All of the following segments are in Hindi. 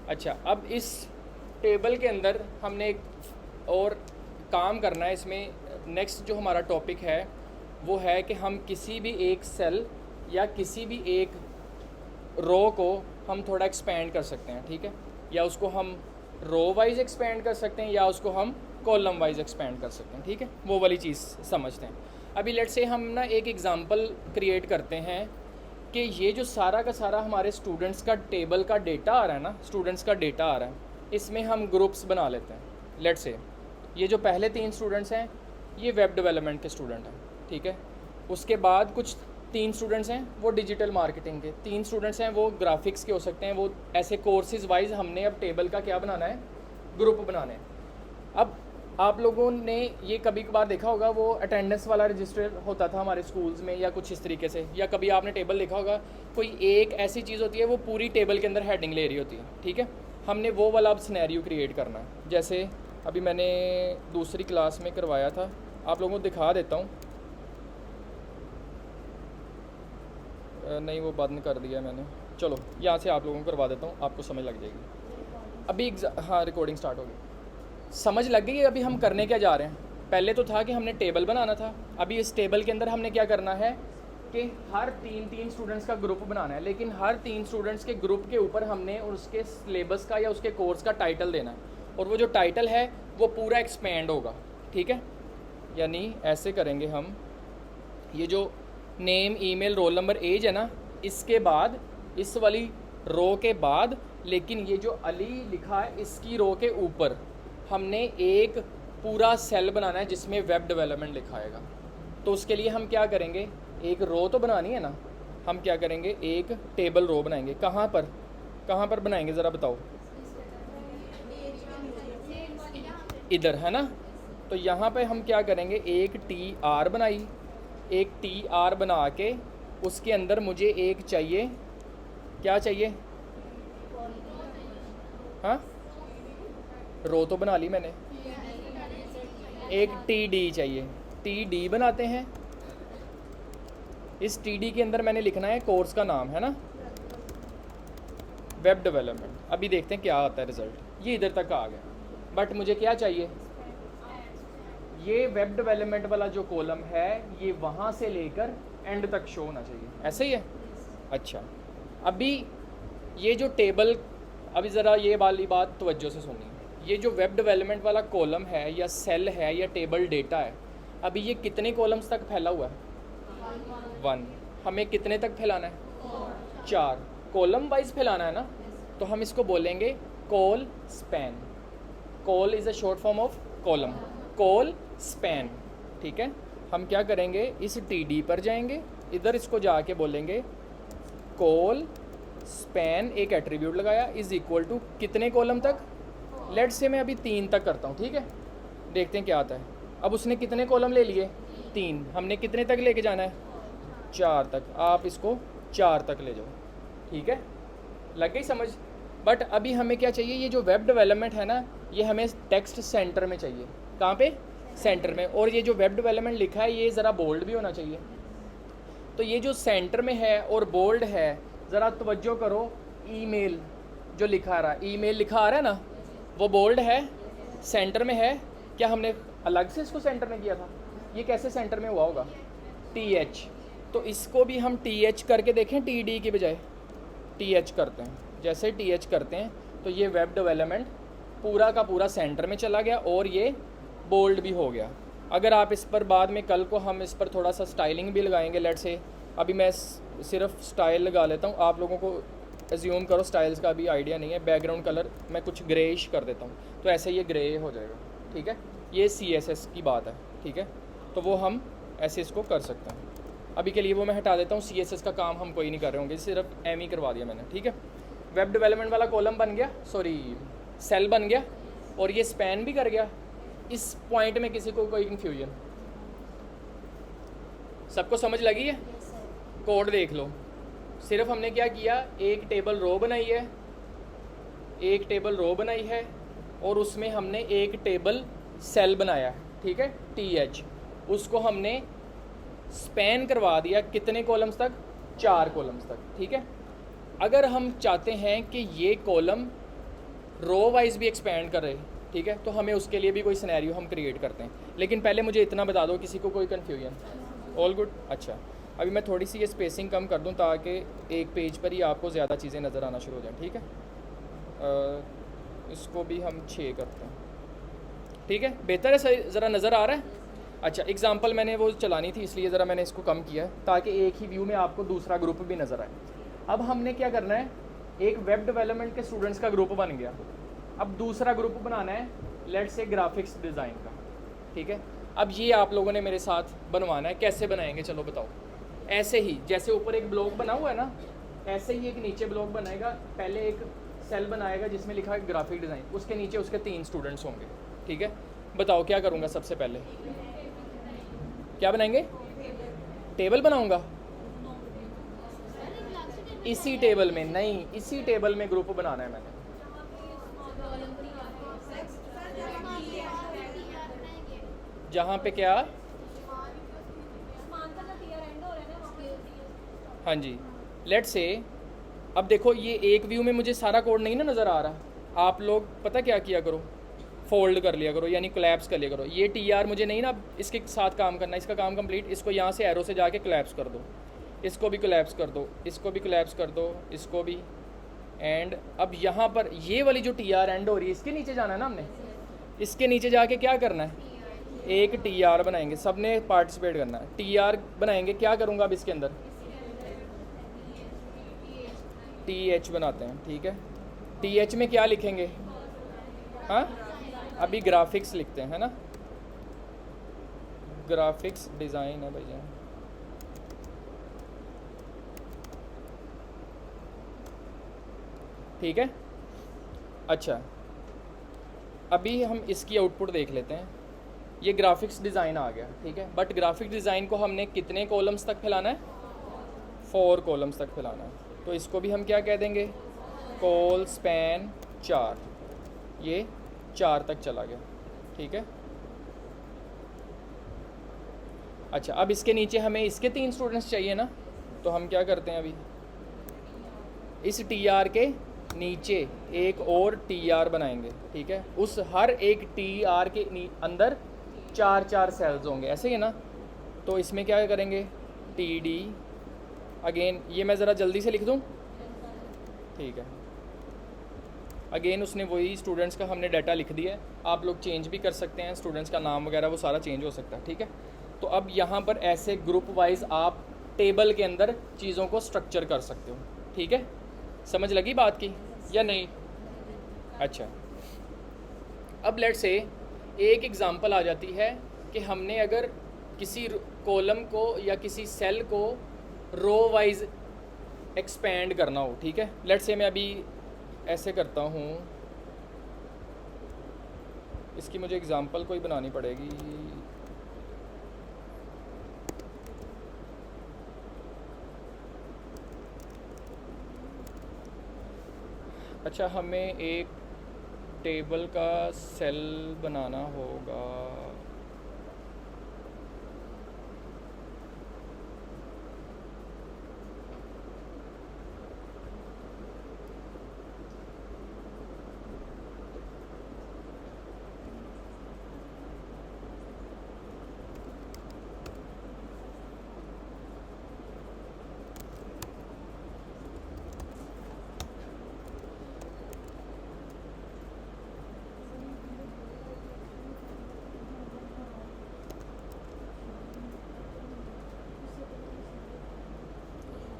अच्छा, अब इस टेबल के अंदर हमने एक और काम करना है। इसमें नेक्स्ट जो हमारा टॉपिक है वो है कि हम किसी भी एक सेल या किसी भी एक रो को हम थोड़ा एक्सपेंड कर सकते हैं, ठीक है। या उसको हम रो वाइज एक्सपेंड कर सकते हैं या उसको हम कॉलम वाइज एक्सपेंड कर सकते हैं, ठीक है। वो वाली चीज़ समझते हैं। अभी लेट्स से हम ना एक एग्ज़ाम्पल क्रिएट करते हैं कि ये जो सारा का सारा हमारे स्टूडेंट्स का टेबल का डेटा आ रहा है ना, स्टूडेंट्स का डेटा आ रहा है, इसमें हम ग्रुप्स बना लेते हैं। लेट्स से ये जो पहले 3 स्टूडेंट्स हैं ये वेब डेवलपमेंट के स्टूडेंट हैं, ठीक है। उसके बाद कुछ 3 स्टूडेंट्स हैं वो डिजिटल मार्केटिंग के, 3 स्टूडेंट्स हैं वो ग्राफिक्स के हो सकते हैं। वो ऐसे कोर्सेज वाइज हमने अब टेबल का क्या बनाना है, ग्रुप बनाने हैं। अब आप लोगों ने ये कभी कभार देखा होगा वो अटेंडेंस वाला रजिस्टर होता था हमारे स्कूल्स में या कुछ इस तरीके से, या कभी आपने टेबल देखा होगा कोई एक ऐसी चीज़ होती है वो पूरी टेबल के अंदर हेडिंग ले रही होती है, ठीक है। हमने वो वाला अब सिनेरियो क्रिएट करना है। जैसे अभी मैंने दूसरी क्लास में करवाया था, आप लोगों को दिखा देता हूँ। नहीं, वो बंद कर दिया मैंने। चलो यहाँ से आप लोगों को करवा देता हूँ, आपको समझ लग जाएगी। अभी हाँ, रिकॉर्डिंग स्टार्ट हो गई। समझ लग गई अभी हम करने क्या जा रहे हैं। पहले तो था कि हमने टेबल बनाना था, अभी इस टेबल के अंदर हमने क्या करना है कि हर 3 स्टूडेंट्स का ग्रुप बनाना है। लेकिन हर 3 स्टूडेंट्स के ग्रुप के ऊपर हमने उसके सिलेबस का या उसके कोर्स का टाइटल देना है, और वो जो टाइटल है वो पूरा एक्सपेंड होगा, ठीक है। यानी ऐसे करेंगे हम, ये जो name, email, roll number, age है ना, इसके बाद इस वाली रो के बाद, लेकिन ये जो अली लिखा है इसकी रो के ऊपर हमने एक पूरा सेल बनाना है जिसमें वेब डेवलपमेंट लिखा आएगा। तो उसके लिए हम क्या करेंगे, एक रो तो बनानी है ना, हम क्या करेंगे एक टेबल रो बनाएंगे। कहाँ पर बनाएंगे ज़रा बताओ। इधर है ना, तो यहाँ पे हम क्या करेंगे, एक TR बनाई, एक TR बना के उसके अंदर मुझे एक चाहिए, क्या चाहिए, हाँ रो तो बना ली मैंने, एक TD चाहिए, TD बनाते हैं। इस TD के अंदर मैंने लिखना है कोर्स का नाम, है ना, वेब डेवलपमेंट। अभी देखते हैं क्या आता है रिज़ल्ट। ये इधर तक आ गया, बट मुझे क्या चाहिए, ये वेब डेवलपमेंट वाला जो कॉलम है ये वहाँ से लेकर एंड तक शो होना चाहिए, ऐसे ही है। अच्छा, अभी ये जो टेबल, अभी ज़रा ये वाली बात तवज्जो से सुनिए। ये जो वेब डेवलपमेंट वाला कॉलम है या सेल है या टेबल डेटा है, अभी ये कितने कॉलम्स तक फैला हुआ है, 1। हमें कितने तक फैलाना है, 4 कॉलम वाइज फैलाना है ना। तो हम इसको बोलेंगे call span. Call is a short form of column, call span, ठीक है। हम क्या करेंगे, इस TD पर जाएंगे, इधर इसको जाके बोलेंगे कॉल स्पैन, एक एट्रीब्यूट लगाया, इज़ इक्वल टू कितने कॉलम तक, लेट्स से मैं अभी 3 तक करता हूँ, ठीक है। देखते हैं क्या आता है। अब उसने कितने कॉलम ले लिए, 3। हमने कितने तक लेके जाना है, 4 तक। आप इसको 4 तक ले जाओ, ठीक है, लग गई समझ। बट अभी हमें क्या चाहिए, ये जो वेब डेवलपमेंट है ना, ये हमें टेक्स्ट सेंटर में चाहिए। कहाँ पे, सेंटर में। और ये जो वेब डेवलपमेंट लिखा है ये ज़रा बोल्ड भी होना चाहिए। तो ये जो सेंटर में है और बोल्ड है, ज़रा तवज्जो करो, ईमेल जो लिखा आ रहा है, ईमेल लिखा आ रहा है ना, वो बोल्ड है, सेंटर में है। क्या हमने अलग से इसको सेंटर में किया था, ये कैसे सेंटर में हुआ होगा, TH। तो इसको भी हम TH करके देखें, TD की बजाय TH करते हैं। जैसे TH करते हैं तो ये वेब डेवलपमेंट पूरा का पूरा सेंटर में चला गया और ये बोल्ड भी हो गया। अगर आप इस पर बाद में कल को हम इस पर थोड़ा सा स्टाइलिंग भी लगाएंगे, लेट से अभी मैं सिर्फ स्टाइल लगा लेता हूँ, आप लोगों को एज्यूम करो स्टाइल्स का भी आइडिया नहीं है। बैकग्राउंड कलर मैं कुछ ग्रेइश कर देता हूँ, तो ऐसे ये ग्रे हो जाएगा, ठीक है। ये CSS की बात है, ठीक है। तो वो हम ऐसे इसको कर सकते हैं। अभी के लिए वो मैं हटा देता हूँ, CSS का काम हम कोई नहीं कर रहे होंगे, सिर्फ ही करवा दिया मैंने, ठीक है। वेब डेवलपमेंट वाला कॉलम बन गया, सॉरी सेल बन गया, और ये स्पैन भी कर गया। इस पॉइंट में किसी को कोई कन्फ्यूजन, सबको समझ लगी है। कोड देख लो, सिर्फ हमने क्या किया, एक टेबल रो बनाई है, एक टेबल रो बनाई है, और उसमें हमने एक टेबल सेल बनाया है, ठीक है, TH। उसको हमने स्पैन करवा दिया कितने कॉलम्स तक, 4 कॉलम्स तक, ठीक है। अगर हम चाहते हैं कि ये कॉलम रो वाइज भी एक्सपेंड कर रहे, ठीक है, तो हमें उसके लिए भी कोई सिनेरियो हम क्रिएट करते हैं। लेकिन पहले मुझे इतना बता दो, किसी को कोई कन्फ्यूजन? All good. अच्छा, अभी मैं थोड़ी सी ये स्पेसिंग कम कर दूं ताकि एक पेज पर ही आपको ज़्यादा चीज़ें नज़र आना शुरू हो जाएं, ठीक है। इसको भी हम 6 करते हैं, ठीक है, बेहतर है, सही ज़रा नज़र आ रहा है। अच्छा, एग्जांपल मैंने वो चलानी थी इसलिए ज़रा मैंने इसको कम किया है ताकि एक ही व्यू में आपको दूसरा ग्रुप भी नज़र आए। अब हमने क्या करना है, एक वेब डेवलपमेंट के स्टूडेंट्स का ग्रुप बन गया, अब दूसरा ग्रुप बनाना है लेट्स से ग्राफिक्स डिज़ाइन का, ठीक है। अब ये आप लोगों ने मेरे साथ बनवाना है, कैसे बनाएंगे चलो बताओ। ऐसे ही जैसे ऊपर एक ब्लॉक बना हुआ है ना, ऐसे ही एक नीचे ब्लॉक बनाएगा, पहले एक सेल बनाएगा जिसमें लिखा है ग्राफिक डिज़ाइन, उसके नीचे उसके 3 स्टूडेंट्स होंगे, ठीक है। बताओ क्या करूँगा सबसे पहले, क्या बनाएंगे? टेबल बनाऊँगा। इसी टेबल में नहीं, इसी टेबल में ग्रुप बनाना है मैंने। जहाँ पे क्या, हाँ जी, लेट से अब देखो ये एक व्यू में मुझे सारा कोड नहीं ना नज़र आ रहा। आप लोग पता क्या किया करो, फोल्ड कर लिया करो, यानी कोलैप्स कर लिया करो। ये टीआर मुझे नहीं ना इसके साथ काम करना, इसका काम कंप्लीट, इसको यहाँ से एरो से जाके कोलैप्स कर दो, इसको भी कोलैप्स कर दो, इसको भी कोलैप्स कर दो, इसको भी। एंड अब यहाँ पर ये वाली जो टीआर एंड हो रही है इसके नीचे जाना है ना हमने, इसके नीचे जाके क्या करना है, एक टीआर बनाएंगे, सब ने पार्टिसिपेट करना है। टीआर बनाएंगे, क्या करूँगा अब इसके अंदर, TH बनाते हैं, ठीक है। TH में क्या लिखेंगे, हाँ अभी ग्राफिक्स लिखते हैं, है ना, ग्राफिक्स डिज़ाइन है भैया। ठीक है, अच्छा अभी हम इसकी आउटपुट देख लेते हैं। ये ग्राफिक्स डिज़ाइन आ गया, ठीक है, बट ग्राफिक्स डिज़ाइन को हमने कितने कॉलम्स तक फैलाना है, 4 कॉलम्स तक फैलाना है। तो इसको भी हम क्या कह देंगे, कॉल स्पैन 4, ये 4 तक चला गया, ठीक है। अच्छा, अब इसके नीचे हमें इसके 3 स्टूडेंट्स चाहिए ना, तो हम क्या करते हैं, अभी इस TR के नीचे एक और TR बनाएंगे, ठीक है। उस हर एक TR के अंदर 4 सेल्स होंगे, ऐसे ही है ना। तो इसमें क्या करेंगे, TD अगेन, ये मैं ज़रा जल्दी से लिख दूँ, ठीक है। अगेन उसने वही स्टूडेंट्स का हमने डाटा लिख दिया है, आप लोग चेंज भी कर सकते हैं, स्टूडेंट्स का नाम वगैरह वो सारा चेंज हो सकता है, ठीक है। तो अब यहाँ पर ऐसे ग्रुप वाइज आप टेबल के अंदर चीज़ों को स्ट्रक्चर कर सकते हो, ठीक है। समझ लगी बात की या नहीं? अच्छा, अब लेट से एक एग्ज़ाम्पल आ जाती है कि हमने अगर किसी कॉलम को या किसी सेल को रो वाइज एक्सपेंड करना हो, ठीक है। लेट से मैं अभी ऐसे करता हूँ, इसकी मुझे एग्ज़ाम्पल कोई बनानी पड़ेगी। अच्छा, हमें एक टेबल का सेल बनाना होगा,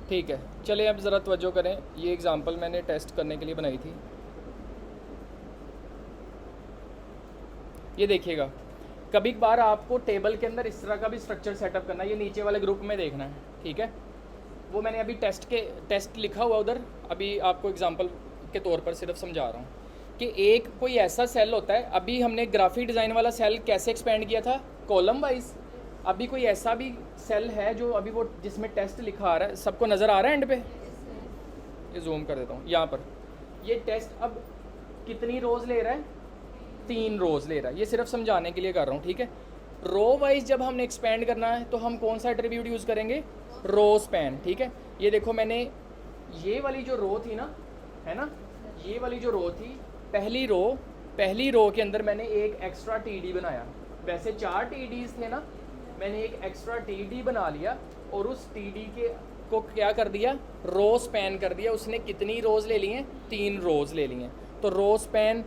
ठीक है। चलिए अब ज़रा तवज्जो करें, ये एग्ज़ाम्पल मैंने टेस्ट करने के लिए बनाई थी। ये देखिएगा, कभी कभार आपको टेबल के अंदर इस तरह का भी स्ट्रक्चर सेटअप करना है, ये नीचे वाले ग्रुप में देखना है, ठीक है। वो मैंने अभी टेस्ट लिखा हुआ उधर, अभी आपको एग्ज़ाम्पल के तौर पर सिर्फ समझा रहा हूँ कि एक कोई ऐसा सेल होता है, अभी हमने ग्राफिक डिज़ाइन वाला सेल कैसे एक्सपेंड किया था, कॉलम वाइज। अभी कोई ऐसा भी सेल है जो अभी वो जिसमें टेस्ट लिखा आ रहा है, सबको नज़र आ रहा है एंड पे, ये जूम कर देता हूँ यहाँ पर, ये टेस्ट अब कितनी रोज़ ले रहा है, 3 रोज़ ले रहा है, ये सिर्फ समझाने के लिए कर रहा हूँ, ठीक है। रो वाइज जब हमने एक्सपेंड करना है तो हम कौन सा एट्रीब्यूट यूज़ करेंगे, रो स्पैन, ठीक है। ये देखो मैंने ये वाली जो रो थी ना, है ना, ये वाली जो रो थी पहली रो के अंदर मैंने एक एक्स्ट्रा टीडी बनाया। वैसे 4 टीडीज थे ना, मैंने एक एक्स्ट्रा टीडी बना लिया और उस टीडी को क्या कर दिया, रो स्पैन कर दिया। उसने कितनी रोज़ ले ली हैं, 3 रोज़ ले ली हैं। तो row span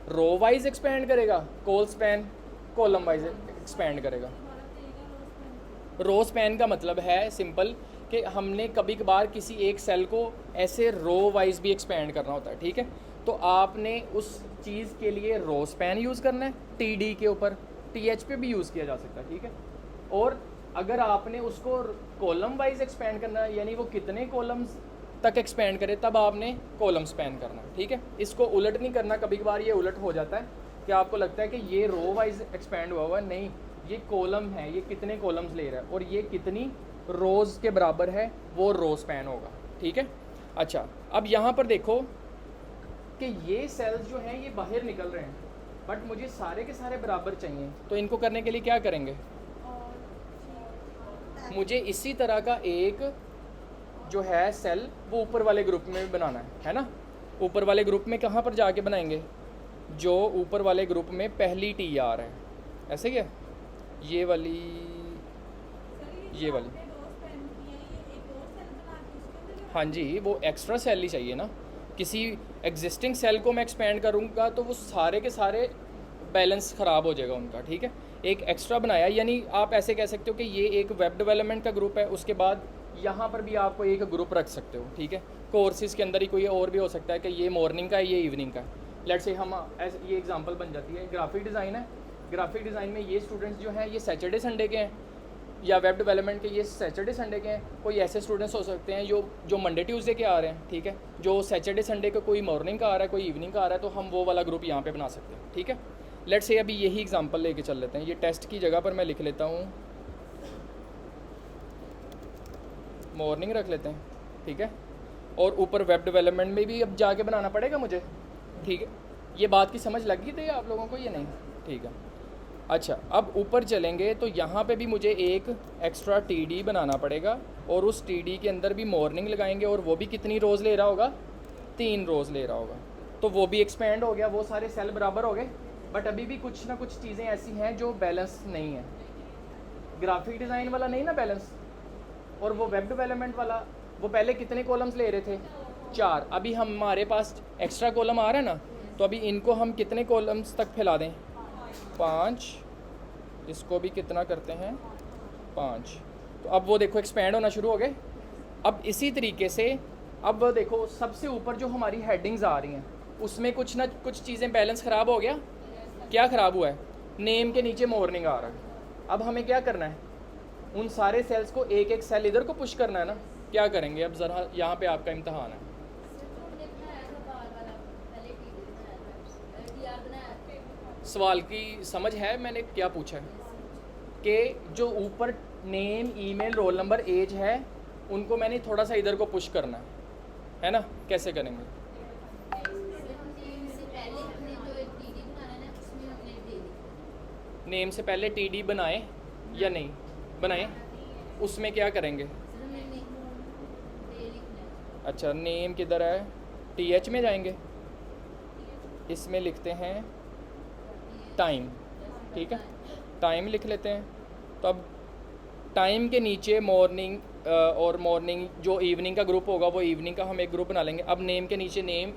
row wise expand करेगा, col span column wise expand करेगा। रो स्पैन का मतलब है सिंपल कि हमने कभी कभार किसी एक सेल को ऐसे रो वाइज भी एक्सपेंड करना होता है, ठीक है। तो आपने उस चीज़ के लिए रो स्पैन यूज़ करना है, टीडी के ऊपर, टीएच पे भी यूज़ किया जा सकता है, ठीक है। और अगर आपने उसको कॉलम वाइज एक्सपेंड करना है, यानी वो कितने कॉलम्स तक एक्सपेंड करे, तब आपने कॉलम स्पैन करना है, ठीक है। इसको उलट नहीं करना। कभी कभार ये उलट हो जाता है कि आपको लगता है कि ये रो वाइज एक्सपेंड हुआ है, नहीं, ये कॉलम है, ये कितने कॉलम्स ले रहा है और ये कितनी रोज़ के बराबर है, वो रो स्पैन होगा, ठीक है। अच्छा, अब यहाँ पर देखो कि ये सेल्स जो हैं ये बाहर निकल रहे हैं, बट मुझे सारे के सारे बराबर चाहिए। तो इनको करने के लिए क्या करेंगे, मुझे इसी तरह का एक जो है सेल वो ऊपर वाले ग्रुप में भी बनाना है ना। ऊपर वाले ग्रुप में कहाँ पर जाके बनाएंगे, जो ऊपर वाले ग्रुप में पहली टी आ रहा है, ऐसे क्या, ये वाली, ये वाली, हाँ जी, वो एक्स्ट्रा सेल ही चाहिए ना। किसी एग्जिस्टिंग सेल को मैं एक्सपेंड करूँगा तो वो सारे के सारे बैलेंस ख़राब हो जाएगा उनका, ठीक है। एक एक्स्ट्रा बनाया, यानी आप ऐसे कह सकते हो कि ये एक वेब डेवलपमेंट का ग्रुप है, उसके बाद यहाँ पर भी आपको एक ग्रुप रख सकते हो, ठीक है। कोर्सेज़ के अंदर ही कोई और भी हो सकता है कि ये मॉर्निंग का है, ये इवनिंग का है। लेट्स से हम ये एग्जांपल बन जाती है। ग्राफिक डिज़ाइन है, ग्राफिक डिज़ाइन में ये स्टूडेंट्स जो हैं ये सैटरडे संडे के हैं, या वेब डेवलपमेंट के ये सैटरडे संडे के हैं। कोई ऐसे स्टूडेंट्स हो सकते हैं जो मंडे ट्यूसडे के आ रहे हैं, ठीक है। जो सैटरडे संडे का कोई मॉर्निंग का आ रहा है, कोई इवनिंग का आ रहा है, तो हम वो वाला ग्रुप यहाँ पे बना सकते हैं, ठीक है। लेट्स से अभी यही एग्जांपल लेके चल लेते हैं। ये टेस्ट की जगह पर मैं लिख लेता हूँ मॉर्निंग रख लेते हैं, ठीक है। और ऊपर वेब डेवलपमेंट में भी अब जाके बनाना पड़ेगा मुझे, ठीक है। ये बात की समझ लगी थी आप लोगों को, ये नहीं, ठीक है। अच्छा, अब ऊपर चलेंगे तो यहाँ पे भी मुझे एक एक्स्ट्रा टीडी बनाना पड़ेगा और उस टीडी के अंदर भी मॉर्निंग लगाएंगे, और वो भी कितनी रोज़ ले रहा होगा, 3 रोज़ ले रहा होगा। तो वो भी एक्सपेंड हो गया, वो सारे सेल बराबर हो गए। बट अभी भी कुछ ना कुछ चीज़ें ऐसी हैं जो बैलेंस नहीं है। ग्राफिक डिज़ाइन वाला नहीं ना बैलेंस, और वो वेब डेवलपमेंट वाला, वो पहले कितने कॉलम्स ले रहे थे, 4। अभी हमारे पास एक्स्ट्रा कॉलम आ रहा है ना, तो अभी इनको हम कितने कॉलम्स तक फैला दें, 5। इसको भी कितना करते हैं, 5। तो अब वो देखो एक्सपेंड होना शुरू हो गए। अब इसी तरीके से अब वो देखो सबसे ऊपर जो हमारी हेडिंग्स आ रही हैं उसमें कुछ ना कुछ चीज़ें बैलेंस ख़राब हो गया। क्या ख़राब हुआ है, नेम के नीचे मॉर्निंग आ रहा है। अब हमें क्या करना है, उन सारे सेल्स को एक एक सेल इधर को पुश करना है ना। क्या करेंगे, अब ज़रा यहाँ पे आपका इम्तहान है। सवाल की समझ है मैंने क्या पूछा है कि जो ऊपर name, email, roll number, age है, उनको मैंने थोड़ा सा इधर को पुश करना है ना। कैसे करेंगे, नेम से पहले टीडी बनाए या नहीं बनाए, उसमें क्या करेंगे। अच्छा, नेम किधर है, टीएच में जाएंगे, इसमें लिखते हैं टाइम, ठीक है, टाइम लिख लेते हैं। तो अब टाइम के नीचे मॉर्निंग और मॉर्निंग जो इवनिंग का ग्रुप होगा वो इवनिंग का हम एक ग्रुप बना लेंगे। अब नेम के नीचे नेम,